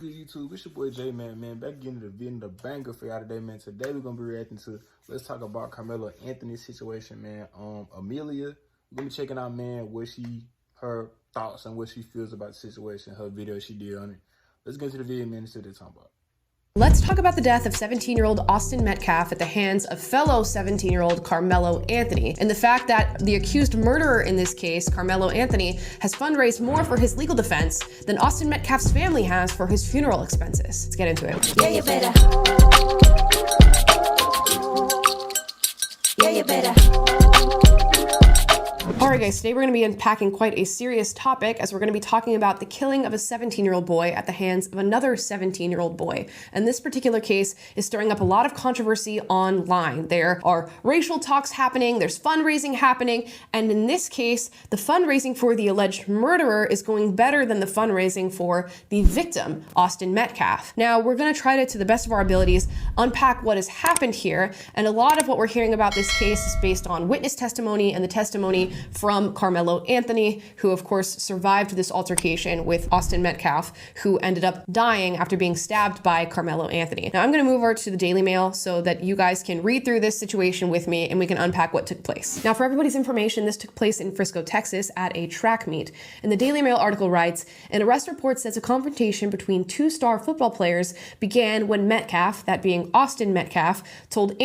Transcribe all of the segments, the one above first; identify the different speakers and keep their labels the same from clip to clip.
Speaker 1: Good YouTube, it's your boy J Man, back again to the video, the banger for y'all today, man. Today we're gonna be reacting to, let's talk about Karmelo Anthony's situation, man. Amelia, we're gonna be checking out, man, her thoughts on what she feels about the situation, her video she did on it. Let's get into the video, man, and see what they're talking about.
Speaker 2: Let's talk about the death of 17-year-old Austin Metcalf at the hands of fellow 17-year-old Karmelo Anthony, and the fact that the accused murderer in this case, Karmelo Anthony, has fundraised more for his legal defense than Austin Metcalf's family has for his funeral expenses. Let's get into it.
Speaker 3: Yeah, you better. Yeah, you better.
Speaker 2: Alright guys, today we're going to be unpacking quite a serious topic as we're going to be talking about the killing of a 17-year-old boy at the hands of another 17-year-old boy. And this particular case is stirring up a lot of controversy online. There are racial talks happening, there's fundraising happening, and in this case, the fundraising for the alleged murderer is going better than the fundraising for the victim, Austin Metcalf. Now, we're going to try to the best of our abilities, unpack what has happened here, and a lot of what we're hearing about this case is based on witness testimony and the testimony from Karmelo Anthony, who of course survived this altercation with Austin Metcalf, who ended up dying after being stabbed by Karmelo Anthony. Now I'm going to move over to the Daily Mail so that you guys can read through this situation with me and we can unpack what took place. Now, for everybody's information, this took place in Frisco, Texas at a track meet. And the Daily Mail article writes, an arrest report says a confrontation between two star football players began when Metcalf, that being Austin Metcalf, told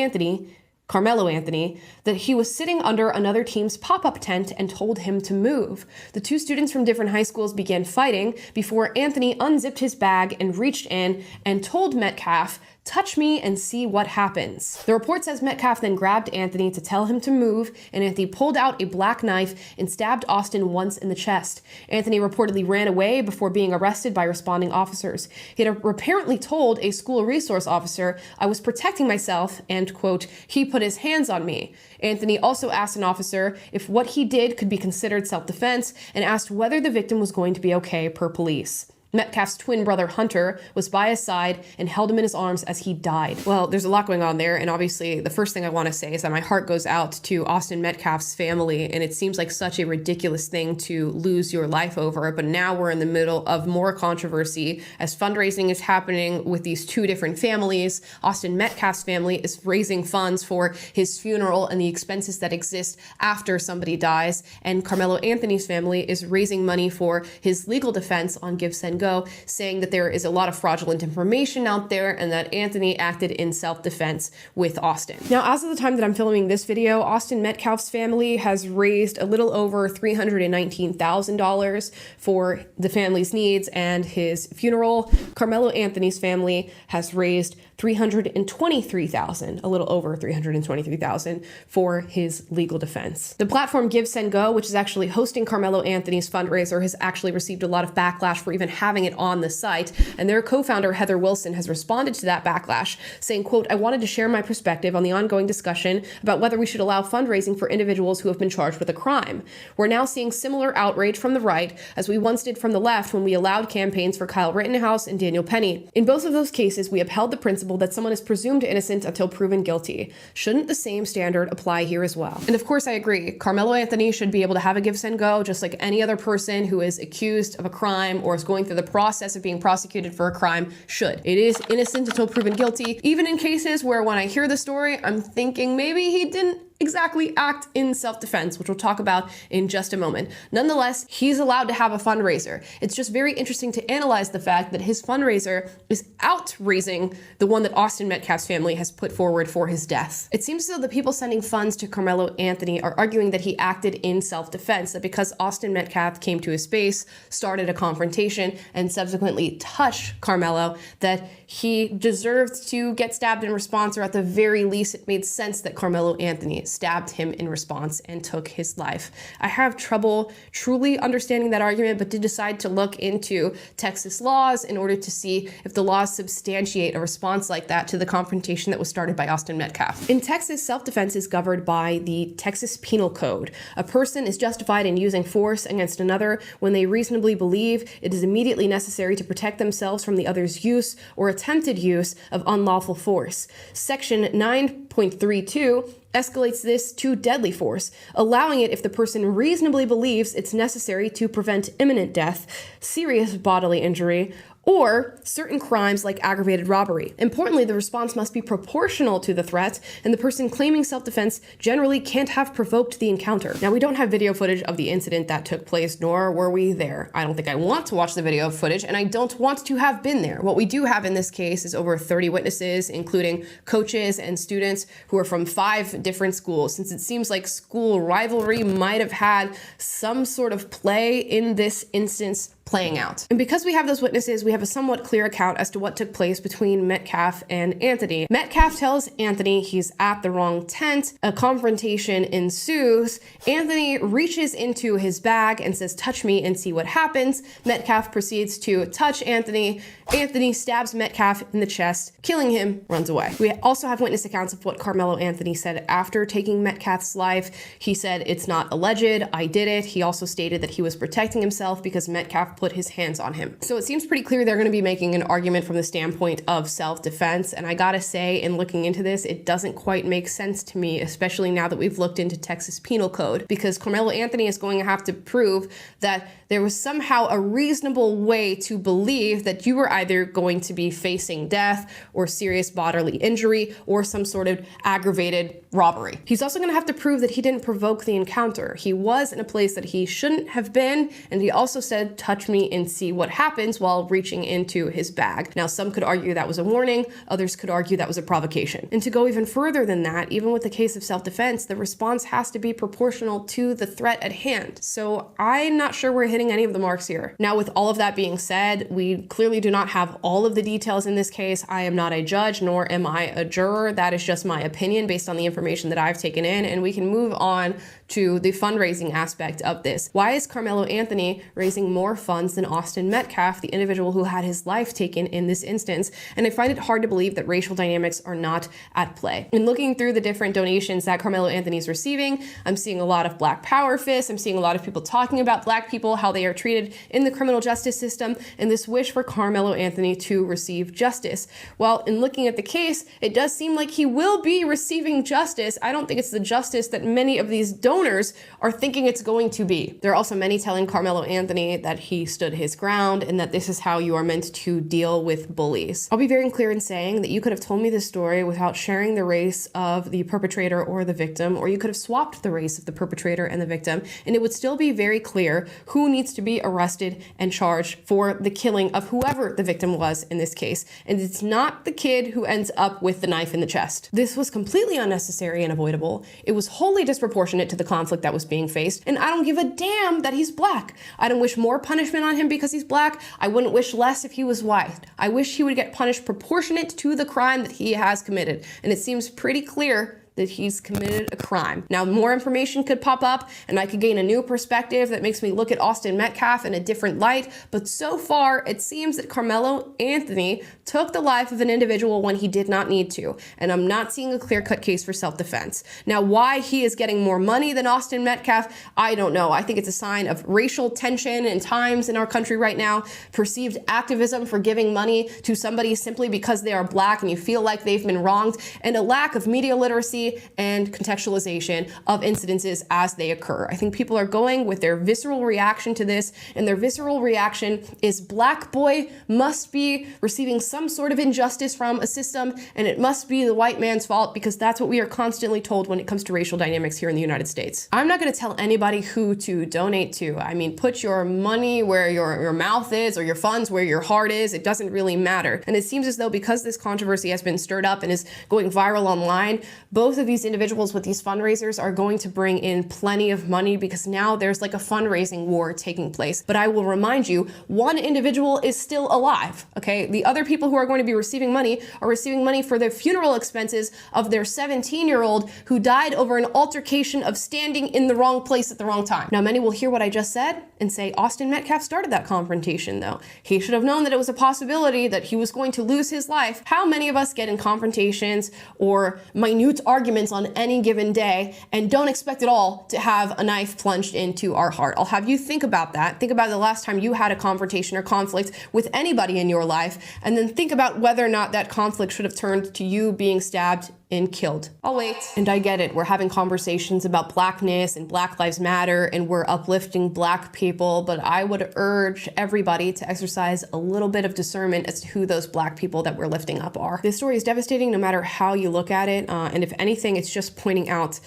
Speaker 2: Karmelo Anthony, that he was sitting under another team's pop-up tent and told him to move. The two students from different high schools began fighting before Anthony unzipped his bag and reached in and told Metcalf, "Touch me and see what happens." The report says Metcalf then grabbed Anthony to tell him to move, and Anthony pulled out a black knife and stabbed Austin once in the chest. Anthony reportedly ran away before being arrested by responding officers. He had apparently told a school resource officer, "I was protecting myself," and, quote, "he put his hands on me." Anthony also asked an officer if what he did could be considered self-defense and asked whether the victim was going to be okay per police. Metcalf's twin brother, Hunter, was by his side and held him in his arms as he died. Well, there's a lot going on there, and obviously the first thing I want to say is that my heart goes out to Austin Metcalf's family, and it seems like such a ridiculous thing to lose your life over, but now we're in the middle of more controversy as fundraising is happening with these two different families. Austin Metcalf's family is raising funds for his funeral and the expenses that exist after somebody dies, and Karmelo Anthony's family is raising money for his legal defense on Give, Send, Go, saying that there is a lot of fraudulent information out there and that Anthony acted in self-defense with Austin. Now, as of the time that I'm filming this video, Austin Metcalf's family has raised a little over $319,000 for the family's needs and his funeral. Karmelo Anthony's family has raised $323,000, a little over $323,000 for his legal defense. The platform Give, Send, Go, which is actually hosting Karmelo Anthony's fundraiser, has actually received a lot of backlash for even having it on the site, and their co-founder Heather Wilson has responded to that backlash, saying, quote, "I wanted to share my perspective on the ongoing discussion about whether we should allow fundraising for individuals who have been charged with a crime. We're now seeing similar outrage from the right as we once did from the left when we allowed campaigns for Kyle Rittenhouse and Daniel Penny. In both of those cases, we upheld the principle that someone is presumed innocent until proven guilty. Shouldn't the same standard apply here as well?" And of course I agree. Karmelo Anthony should be able to have a Give, Send, Go just like any other person who is accused of a crime or is going through the process of being prosecuted for a crime should. It is innocent until proven guilty, even in cases where when I hear the story, I'm thinking maybe he didn't exactly act in self-defense, which we'll talk about in just a moment. Nonetheless, he's allowed to have a fundraiser. It's just very interesting to analyze the fact that his fundraiser is outraising the one that Austin Metcalf's family has put forward for his death. It seems as though the people sending funds to Karmelo Anthony are arguing that he acted in self-defense, that because Austin Metcalf came to his space, started a confrontation, and subsequently touched Karmelo, that he deserved to get stabbed in response, or at the very least, it made sense that Karmelo Anthony stabbed him in response and took his life. I have trouble truly understanding that argument, but did decide to look into Texas laws in order to see if the laws substantiate a response like that to the confrontation that was started by Austin Metcalf. In Texas, self-defense is governed by the Texas Penal Code. A person is justified in using force against another when they reasonably believe it is immediately necessary to protect themselves from the other's use or attempted use of unlawful force. Section 9.32 escalates this to deadly force, allowing it if the person reasonably believes it's necessary to prevent imminent death, serious bodily injury, or certain crimes like aggravated robbery. Importantly, the response must be proportional to the threat, and the person claiming self-defense generally can't have provoked the encounter. Now, we don't have video footage of the incident that took place, nor were we there. I don't think I want to watch the video footage, and I don't want to have been there. What we do have in this case is over 30 witnesses, including coaches and students who are from 5 different schools, since it seems like school rivalry might have had some sort of play in this instance playing out. And because we have those witnesses, we have a somewhat clear account as to what took place between Metcalf and Anthony. Metcalf tells Anthony he's at the wrong tent. A confrontation ensues. Anthony reaches into his bag and says, "Touch me and see what happens." Metcalf proceeds to touch Anthony. Anthony stabs Metcalf in the chest, killing him, runs away. We also have witness accounts of what Karmelo Anthony said after taking Metcalf's life. He said, "It's not alleged, I did it." He also stated that he was protecting himself because Metcalf put his hands on him. So it seems pretty clear they're going to be making an argument from the standpoint of self-defense. And I gotta say, in looking into this, it doesn't quite make sense to me, especially now that we've looked into Texas Penal Code, because Karmelo Anthony is going to have to prove that there was somehow a reasonable way to believe that you were either going to be facing death or serious bodily injury or some sort of aggravated robbery. He's also going to have to prove that he didn't provoke the encounter. He was in a place that he shouldn't have been, and he also said, "Touch me and see what happens," while reaching into his bag. Now, some could argue that was a warning, others could argue that was a provocation. And to go even further than that, even with the case of self-defense, the response has to be proportional to the threat at hand. So I'm not sure we're hitting any of the marks here. Now, with all of that being said, we clearly do not have all of the details in this case. I am not a judge, nor am I a juror. That is just my opinion based on the information that I've taken in, and we can move on to the fundraising aspect of this. Why is Karmelo Anthony raising more funds than Austin Metcalf, the individual who had his life taken in this instance? And I find it hard to believe that racial dynamics are not at play. In looking through the different donations that Karmelo Anthony is receiving, I'm seeing a lot of Black Power fists. I'm seeing a lot of people talking about Black people, how they are treated in the criminal justice system, and this wish for Karmelo Anthony to receive justice. While in looking at the case, it does seem like he will be receiving justice. I don't think it's the justice that many of these donors are thinking it's going to be. There are also many telling Karmelo Anthony that he stood his ground and that this is how you are meant to deal with bullies. I'll be very clear in saying that you could have told me this story without sharing the race of the perpetrator or the victim, or you could have swapped the race of the perpetrator and the victim, and it would still be very clear who needs to be arrested and charged for the killing of whoever the victim was in this case. And it's not the kid who ends up with the knife in the chest. This was completely unnecessary and avoidable. It was wholly disproportionate to the conflict that was being faced, and I don't give a damn that he's Black. I don't wish more punishment on him because he's Black. I wouldn't wish less if he was white. I wish he would get punished proportionate to the crime that he has committed, and it seems pretty clear that he's committed a crime. Now, more information could pop up and I could gain a new perspective that makes me look at Austin Metcalf in a different light, but so far it seems that Karmelo Anthony took the life of an individual when he did not need to, and I'm not seeing a clear-cut case for self-defense. Now, why he is getting more money than Austin Metcalf, I don't know. I think it's a sign of racial tension and times in our country right now, perceived activism for giving money to somebody simply because they are Black and you feel like they've been wronged, and a lack of media literacy and contextualization of incidences as they occur. I think people are going with their visceral reaction to this, and their visceral reaction is Black boy must be receiving some sort of injustice from a system, and it must be the white man's fault, because that's what we are constantly told when it comes to racial dynamics here in the United States. I'm not going to tell anybody who to donate to. I mean, put your money where your mouth is, or your funds where your heart is. It doesn't really matter. And it seems as though because this controversy has been stirred up and is going viral online, both of these individuals with these fundraisers are going to bring in plenty of money, because now there's like a fundraising war taking place. But I will remind you, one individual is still alive, okay? The other people who are going to be receiving money are receiving money for the funeral expenses of their 17-year-old who died over an altercation of standing in the wrong place at the wrong time. Now, many will hear what I just said and say, Austin Metcalf started that confrontation though. He should have known that it was a possibility that he was going to lose his life. How many of us get in confrontations or minute arguments on any given day and don't expect at all to have a knife plunged into our heart? I'll have you think about that. Think about the last time you had a confrontation or conflict with anybody in your life, and then think about whether or not that conflict should have turned to you being stabbed and killed. I'll wait. And I get it. We're having conversations about blackness and Black Lives Matter, and we're uplifting Black people, but I would urge everybody to exercise a little bit of discernment as to who those Black people that we're lifting up are. This story is devastating no matter how you look at it, and if anything, it's just pointing out,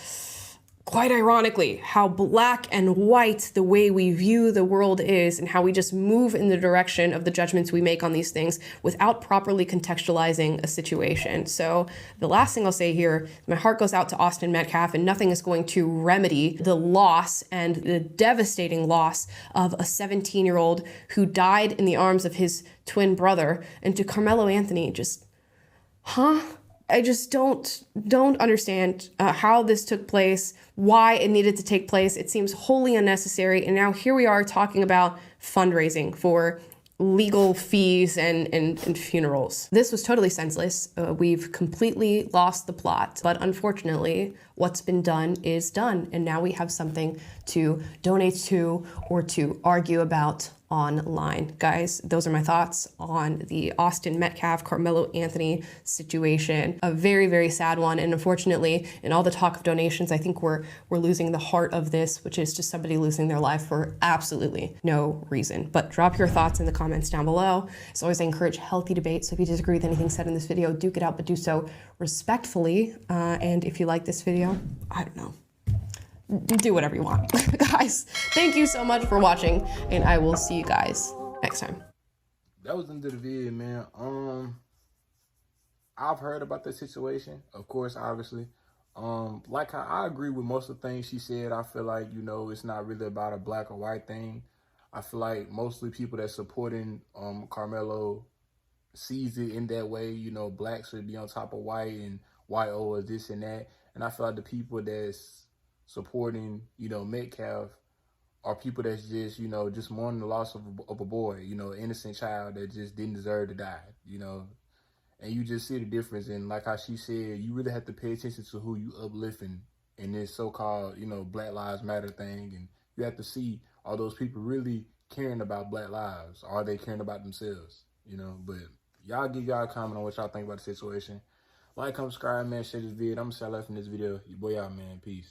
Speaker 2: quite ironically, how black and white the way we view the world is, and how we just move in the direction of the judgments we make on these things without properly contextualizing a situation. So the last thing I'll say here, my heart goes out to Austin Metcalf, and nothing is going to remedy the loss and the devastating loss of a 17-year-old who died in the arms of his twin brother. And to Karmelo Anthony, just, I just don't understand how this took place, why it needed to take place. It seems wholly unnecessary. And now here we are talking about fundraising for legal fees and funerals. This was totally senseless. We've completely lost the plot. But unfortunately, what's been done is done. And now we have something to donate to or to argue about online. Guys, those are my thoughts on the Austin Metcalf, Karmelo Anthony situation. A very, very sad one. And unfortunately, in all the talk of donations, I think we're losing the heart of this, which is just somebody losing their life for absolutely no reason. But drop your thoughts in the comments down below. As always, I encourage healthy debate. So if you disagree with anything said in this video, duke it out, but do so respectfully. And if you like this video, I don't know, do whatever you want. Guys, thank you so much for watching, and I will see you guys next time.
Speaker 1: That was into the video, man. I've heard about the situation, of course, obviously. Like I agree with most of the things she said. I feel like, you know, it's not really about a black or white thing. I feel like mostly people that's supporting Karmelo sees it in that way. You know, black should be on top of white, and white is this and that. And I feel like the people that's supporting, you know, Metcalf are people that's just, you know, just mourning the loss of a boy, you know, an innocent child that just didn't deserve to die, you know. And you just see the difference. And like how she said, you really have to pay attention to who you uplifting in this so-called, you know, Black Lives Matter thing. And you have to see, are those people really caring about Black lives? Are they caring about themselves, you know? But y'all give y'all a comment on what y'all think about the situation. Like, comment, subscribe, man, share this video. I'm going to say I left in this video. Your boy out, man. Peace.